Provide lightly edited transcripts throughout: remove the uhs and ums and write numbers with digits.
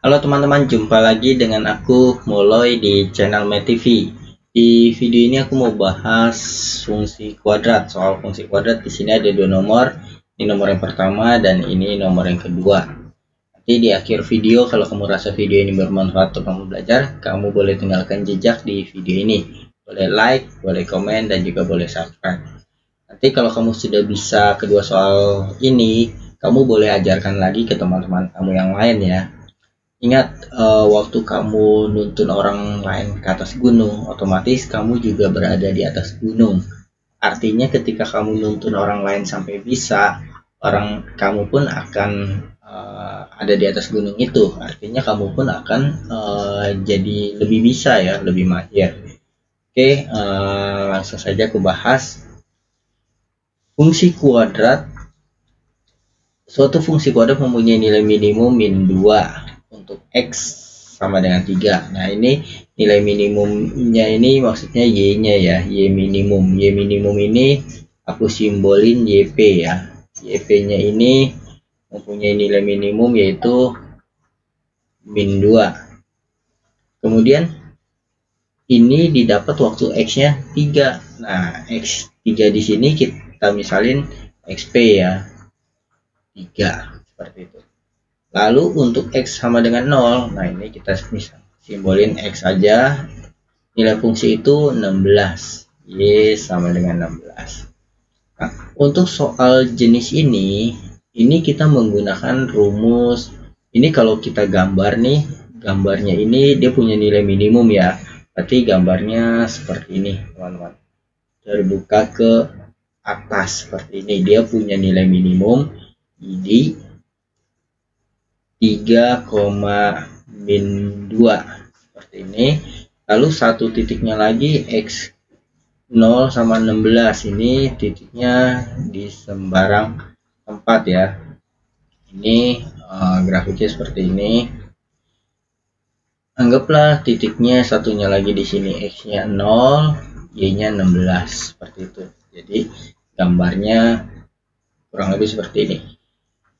Halo teman-teman, jumpa lagi dengan aku Moloy di channel MetTV. Di video ini aku mau bahas fungsi kuadrat. Soal fungsi kuadrat di sini ada dua nomor. Ini nomor yang pertama dan ini nomor yang kedua. Nanti di akhir video kalau kamu rasa video ini bermanfaat untuk kamu belajar, kamu boleh tinggalkan jejak di video ini. Boleh like, boleh komen, dan juga boleh subscribe. Nanti kalau kamu sudah bisa kedua soal ini, kamu boleh ajarkan lagi ke teman-teman kamu yang lain ya. Ingat, waktu kamu nuntun orang lain ke atas gunung, otomatis kamu juga berada di atas gunung. Artinya ketika kamu nuntun orang lain sampai bisa, kamu pun akan ada di atas gunung itu. Artinya kamu pun akan jadi lebih bisa ya, lebih mahir. Oke, langsung saja aku bahas. Fungsi kuadrat. Suatu fungsi kuadrat mempunyai nilai minimum min 2 untuk X sama dengan 3. Nah, ini nilai minimumnya ini maksudnya Y-nya ya, Y minimum. Y minimum ini aku simbolin YP ya. YP-nya ini mempunyai nilai minimum yaitu min 2. Kemudian ini didapat waktu X-nya 3. Nah, X3 di sini kita misalin XP ya. 3 seperti itu. Lalu untuk X sama dengan 0, nah ini kita bisa simbolin X saja. Nilai fungsi itu 16, Y sama dengan 16. Nah, untuk soal jenis ini kita menggunakan rumus. Ini kalau kita gambar nih, gambarnya ini dia punya nilai minimum ya. Berarti gambarnya seperti ini teman-teman. Terbuka ke atas seperti ini, dia punya nilai minimum di 3, min 2 seperti ini. Lalu satu titiknya lagi X 0 sama 16, ini titiknya di sembarang tempat ya. Ini grafiknya seperti ini. Anggaplah titiknya satunya lagi di sini, X-nya 0, Y-nya 16 seperti itu. Jadi gambarnya kurang lebih seperti ini.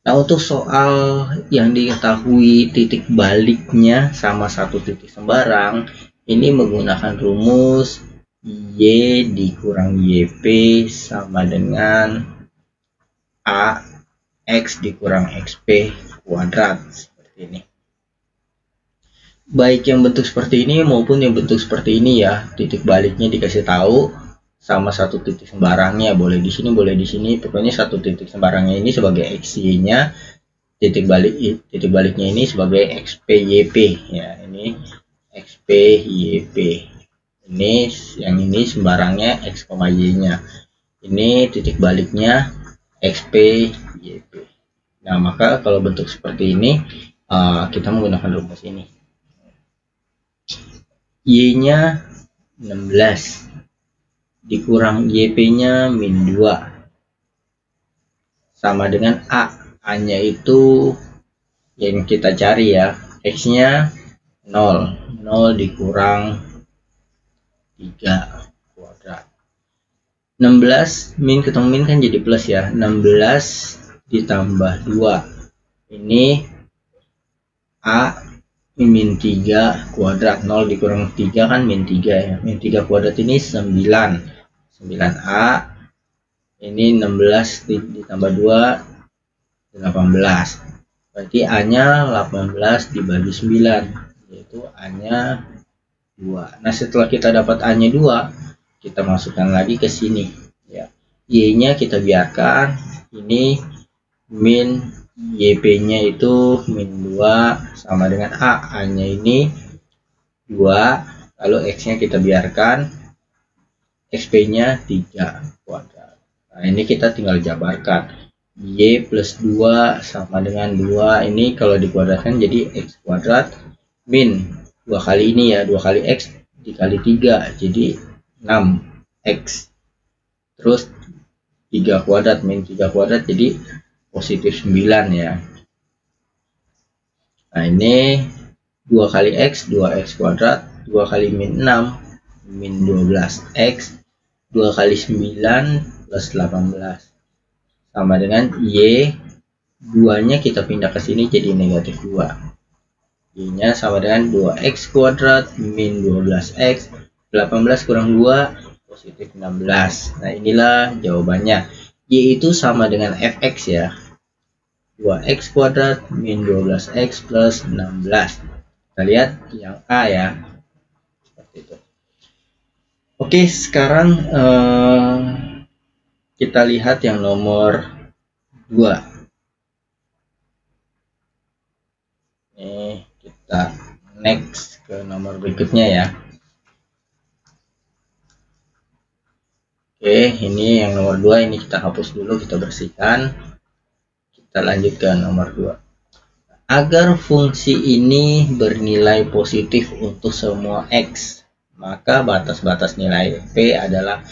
Nah, untuk soal yang diketahui titik baliknya sama satu titik sembarang, ini menggunakan rumus Y dikurang YP sama dengan AX dikurang XP kuadrat seperti ini. Baik yang bentuk seperti ini maupun yang bentuk seperti ini ya, titik baliknya dikasih tahu sama satu titik sembarangnya, boleh di sini boleh di sini, pokoknya satu titik sembarangnya ini sebagai XY-nya, titik baliknya ini sebagai XPYP ya. Ini XPYP, ini yang ini sembarangnya X, Y-nya, ini titik baliknya XPYP. Nah, maka kalau bentuk seperti ini kita menggunakan rumus ini. Y-nya 16 dikurang YP-nya min 2 sama dengan A-nya itu yang kita cari ya, X-nya 0 dikurang 3 kuadrat. 16 min ketemu min kan jadi plus ya, 16 ditambah 2, ini A min 3 kuadrat, 0 dikurang 3 kan min 3 ya, min 3 kuadrat ini 9 A, ini 16 ditambah 2 18, berarti A nya 18 dibagi 9, yaitu A nya 2. Nah, setelah kita dapat A nya 2, kita masukkan lagi ke sini ya. Y nya kita biarkan, ini min YP nya itu min 2 sama dengan A nya ini 2, lalu X nya kita biarkan, XP nya 3 kuadrat. Nah, ini kita tinggal jabarkan, Y plus 2 sama dengan 2, ini kalau dikuadratkan jadi X kuadrat min 2 kali ini ya, 2 kali X dikali 3 jadi 6X, terus 3 kuadrat min 3 kuadrat jadi positif 9 ya. Nah, ini 2 kali X 2X kuadrat, 2 kali min 6 min 12X, 2 kali 9 plus 18 sama dengan Y, 2 nya kita pindah ke sini jadi negatif 2. Y-nya sama dengan 2x kuadrat min 12x, 18 kurang 2 positif 16. Nah inilah jawabannya. Y itu sama dengan fx ya, 2x kuadrat min 12x plus 16. Kita lihat yang A ya, seperti itu. Oke, sekarang kita lihat yang nomor 2. Ini kita next ke nomor berikutnya ya. Oke, ini yang nomor 2, ini kita hapus dulu, kita bersihkan. Kita lanjut ke nomor 2. Agar fungsi ini bernilai positif untuk semua x, maka batas-batas nilai P adalah,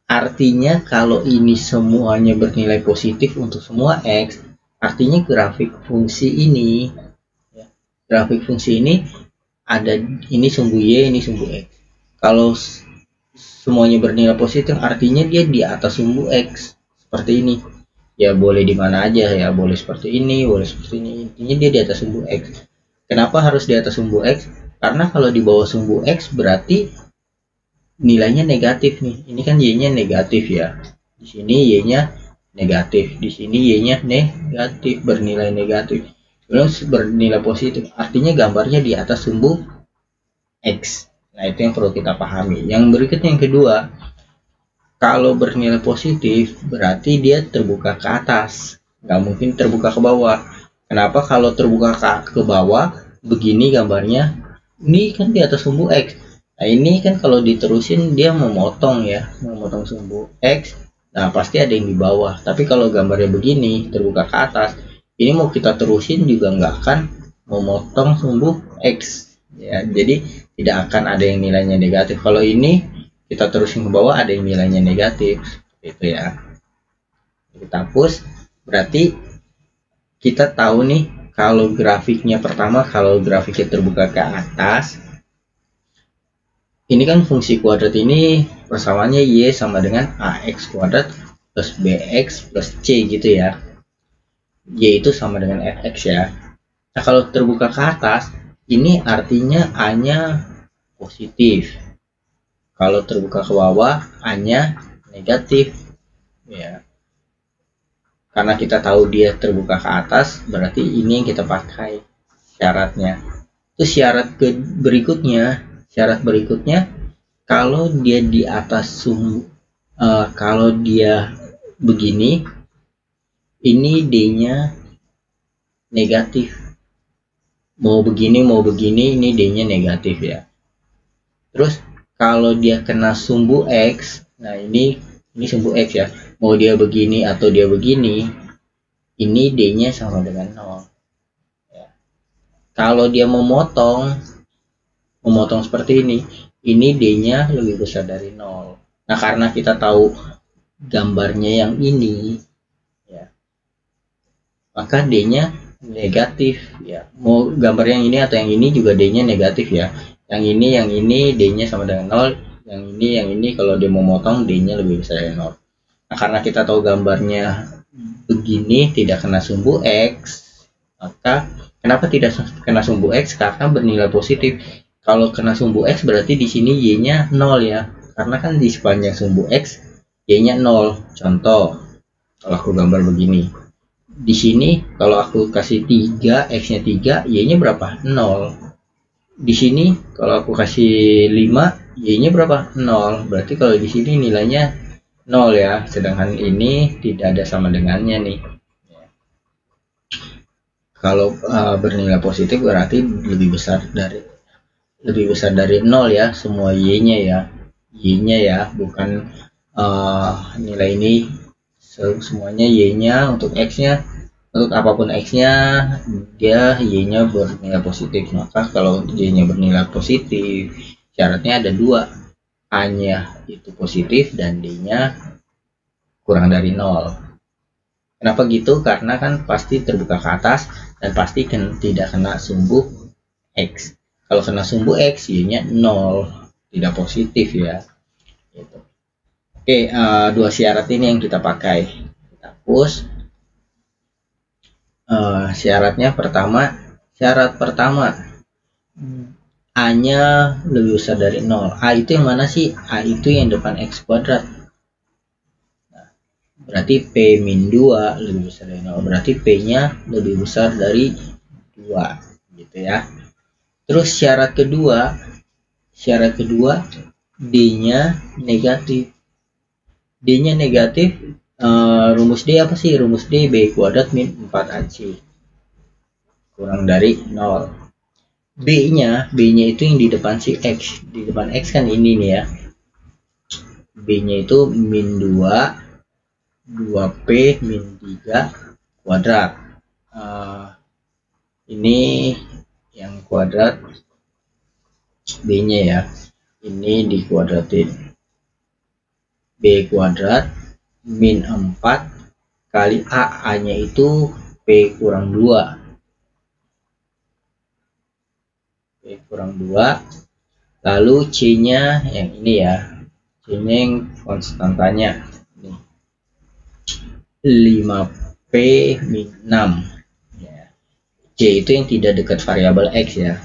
artinya kalau ini semuanya bernilai positif untuk semua x, artinya grafik fungsi ini ada, ini sumbu y, ini sumbu x. Kalau semuanya bernilai positif, artinya dia di atas sumbu x, seperti ini. Ya boleh di mana aja ya, boleh seperti ini, boleh seperti ini, intinya dia di atas sumbu x. Kenapa harus di atas sumbu x? Karena kalau di bawah sumbu x berarti nilainya negatif nih. Ini kan y-nya negatif ya, di sini y-nya negatif, di sini y-nya negatif, bernilai negatif. Terus bernilai positif, artinya gambarnya di atas sumbu x. Nah itu yang perlu kita pahami. Yang berikutnya yang kedua, kalau bernilai positif berarti dia terbuka ke atas, nggak mungkin terbuka ke bawah. Kenapa? Kalau terbuka ke bawah begini gambarnya, ini kan di atas sumbu x. Nah ini kan kalau diterusin dia memotong ya, memotong sumbu x. Nah pasti ada yang di bawah. Tapi kalau gambarnya begini terbuka ke atas, ini mau kita terusin juga nggak akan memotong sumbu x ya, jadi tidak akan ada yang nilainya negatif. Kalau ini kita terusin ke bawah ada yang nilainya negatif, itu ya. Kita hapus, berarti kita tahu nih kalau grafiknya pertama, kalau grafiknya terbuka ke atas, ini kan fungsi kuadrat ini persamaannya y sama dengan ax kuadrat plus bx plus c gitu ya. Y itu sama dengan fx ya. Nah kalau terbuka ke atas, ini artinya A-nya positif. Kalau terbuka ke bawah, A-nya negatif ya. Karena kita tahu dia terbuka ke atas, berarti ini yang kita pakai syaratnya. Terus syarat berikutnya, kalau dia di atas sumbu, kalau dia begini, ini D-nya negatif. Mau begini, ini D-nya negatif ya. Terus kalau dia kena sumbu x, nah ini sumbu x ya, mau dia begini atau dia begini, ini D-nya sama dengan 0 ya. Kalau dia memotong seperti ini D-nya lebih besar dari 0. Nah karena kita tahu gambarnya yang ini ya, maka D-nya negatif ya. Mau gambar yang ini atau yang ini juga D-nya negatif ya. Yang ini D-nya sama dengan 0, yang ini kalau dia mau motong D-nya lebih besar dari 0. Nah karena kita tahu gambarnya begini tidak kena sumbu x, maka kenapa tidak kena sumbu x? Karena bernilai positif. Kalau kena sumbu x berarti di sini y-nya 0 ya, karena kan di sepanjang sumbu x y-nya 0. Contoh, kalau aku gambar begini, di sini kalau aku kasih 3, x-nya 3, y-nya berapa? 0. Di sini kalau aku kasih 5, y-nya berapa? 0. Berarti kalau di sini nilainya 0 ya, sedangkan ini tidak ada sama dengannya nih. Kalau bernilai positif berarti lebih besar dari 0 ya, semua y-nya ya, bukan nilai ini semuanya y-nya. Untuk x-nya, untuk apapun x-nya, dia y-nya bernilai positif. Maka kalau y-nya bernilai positif, syaratnya ada 2, A-nya itu positif dan D-nya kurang dari 0. Kenapa gitu? Karena kan pasti terbuka ke atas dan pasti tidak kena sumbu x. Kalau kena sumbu x, y-nya 0, tidak positif ya. Gitu. Oke, 2 syarat ini yang kita pakai. Kita hapus. Syarat pertama, A-nya lebih besar dari 0. A itu yang mana sih? A itu yang depan X kuadrat. Nah, berarti P min 2 lebih besar dari 0. Berarti P-nya lebih besar dari 2. Gitu ya. Terus syarat kedua, D-nya negatif. D-nya negatif. Rumus D apa sih? Rumus D B kuadrat min 4AC. Kurang dari 0. B-nya itu yang di depan si X. Di depan X kan ini nih ya. B-nya itu min 2P min 3 kuadrat. Ini yang kuadrat B-nya ya. Ini dikuadratin. B kuadrat min 4 kali A-nya itu P kurang 2. Kurang 2, lalu C-nya yang ini ya, C-nya yang konstantanya 5P min 6 ya. C itu yang tidak dekat variabel X ya,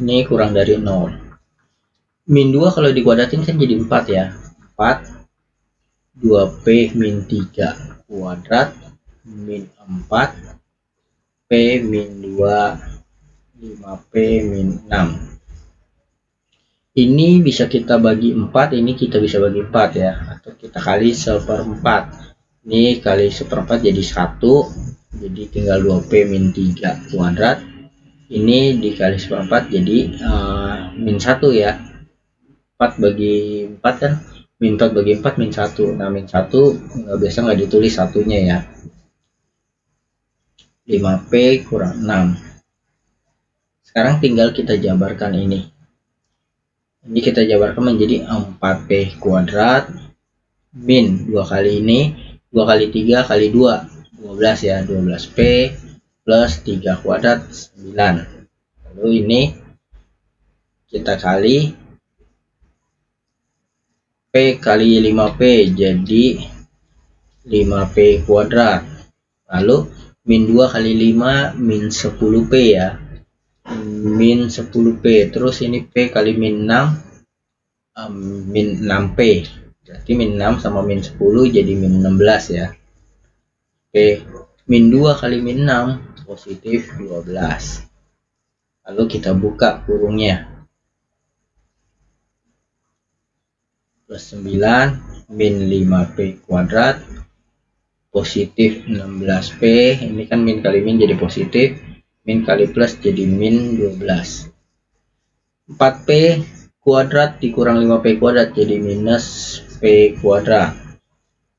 ini kurang dari 0. Min 2 kalau dikuadratin kan jadi 4 ya, 4 2P min 3 kuadrat min 4 P min 2 5P min 6. Ini bisa kita bagi 4, ini kita bisa bagi 4 ya, atau kita kali 1/4. Ini kali 1/4 jadi 1, jadi tinggal 2P min 3 kuadrat. Ini dikali 1/4 jadi min 1 ya. 4 bagi 4 kan, min 4 bagi 4 min 1. Nah min 1 biasa nggak ditulis satunya ya. 5P kurang 6. Sekarang tinggal kita jabarkan ini. Ini kita jabarkan menjadi 4P kuadrat min 2 kali ini, 2 kali 3 kali 2, 12 ya, 12P plus 3 kuadrat 9. Lalu ini kita kali P kali 5P jadi 5P kuadrat. Lalu min 2 kali 5 min 10P ya. Min 10P, terus ini P kali min 6 min 6P, berarti min 6 sama min 10 jadi min 16 ya. Oke, min 2 kali min 6 positif 12. Lalu kita buka kurungnya, plus 9 min 5P kuadrat positif 16P, ini kan min kali min jadi positif, min kali plus jadi min 12. 4P kuadrat dikurang 5P kuadrat jadi minus P kuadrat.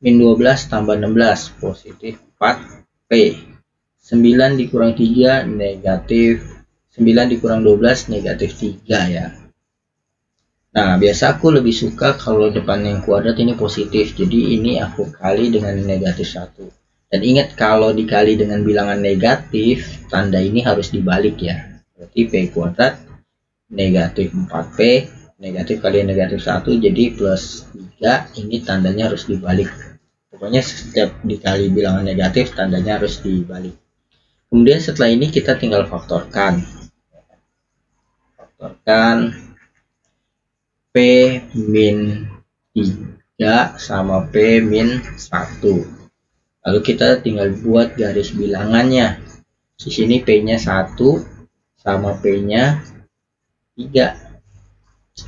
Min 12 tambah 16 positif 4P. 9 dikurang 3 negatif. 9 dikurang 12 negatif 3 ya. Nah biasa aku lebih suka kalau depan yang kuadrat ini positif, jadi ini aku kali dengan negatif 1. Dan ingat kalau dikali dengan bilangan negatif, tanda ini harus dibalik ya. Berarti P kuadrat negatif 4P, negatif kali negatif 1 jadi plus 3, ini tandanya harus dibalik. Pokoknya setiap dikali bilangan negatif, tandanya harus dibalik. Kemudian setelah ini kita tinggal faktorkan. Faktorkan P min 3 sama P min 1. Lalu kita tinggal buat garis bilangannya. Di sini P-nya 1 sama P-nya 3.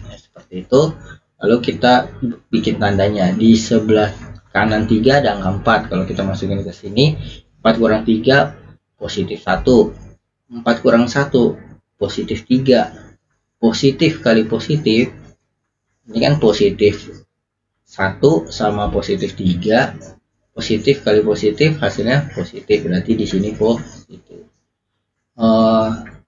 Nah, seperti itu. Lalu kita bikin tandanya. Di sebelah kanan 3 ada angka 4. Kalau kita masukin ke sini, 4 kurang 3 positif 1. 4 kurang 1 positif 3. Positif kali positif, ini kan positif 1 sama positif 3. Positif kali positif hasilnya positif, berarti di sini positif.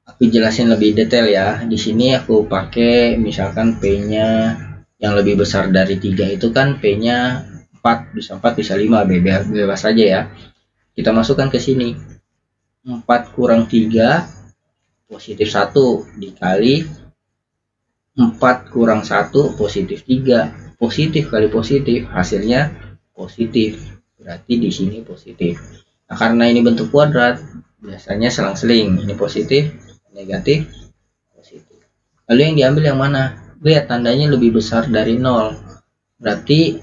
Aku jelasin lebih detail ya. Di sini aku pakai misalkan P-nya yang lebih besar dari 3 itu kan P-nya 4, bisa 4 bisa 5, bebas saja ya. Kita masukkan ke sini. 4 kurang 3 positif 1 dikali 4 kurang 1 positif 3. Positif kali positif hasilnya positif. Berarti di sini positif. Nah, karena ini bentuk kuadrat, biasanya selang-seling. Ini positif, negatif, positif. Lalu yang diambil yang mana? Lihat tandanya lebih besar dari 0. Berarti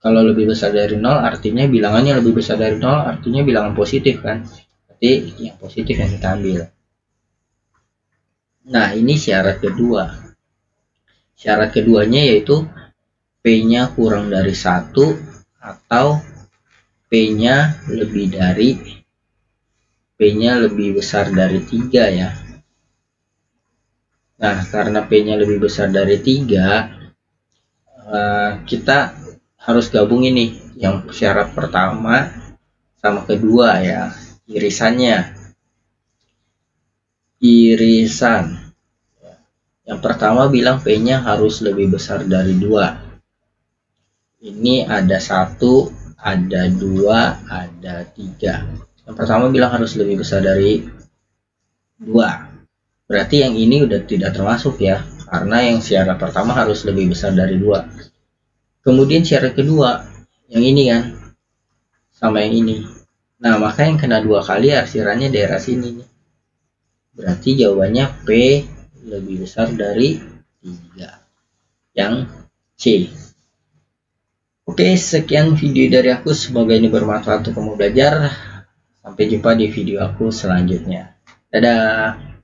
kalau lebih besar dari 0 artinya bilangannya lebih besar dari 0, artinya bilangan positif kan. Berarti yang positif yang kita ambil. Nah, ini syarat kedua. Syarat keduanya yaitu P-nya kurang dari 1 atau P-nya lebih besar dari 3 ya. Nah, karena P-nya lebih besar dari 3, kita harus gabung ini yang syarat pertama sama kedua ya, irisan. Yang pertama bilang P-nya harus lebih besar dari 2. Ini ada 1, ada 2, ada 3. Yang pertama bilang harus lebih besar dari 2. Berarti yang ini udah tidak termasuk ya, karena yang syarat pertama harus lebih besar dari 2. Kemudian syarat kedua, yang ini kan, sama yang ini. Nah, maka yang kena 2 kali arsirannya daerah sini nih. Berarti jawabannya P lebih besar dari 3. Yang C. Oke, sekian video dari aku. Semoga ini bermanfaat untuk kamu belajar. Sampai jumpa di video aku selanjutnya. Dadah.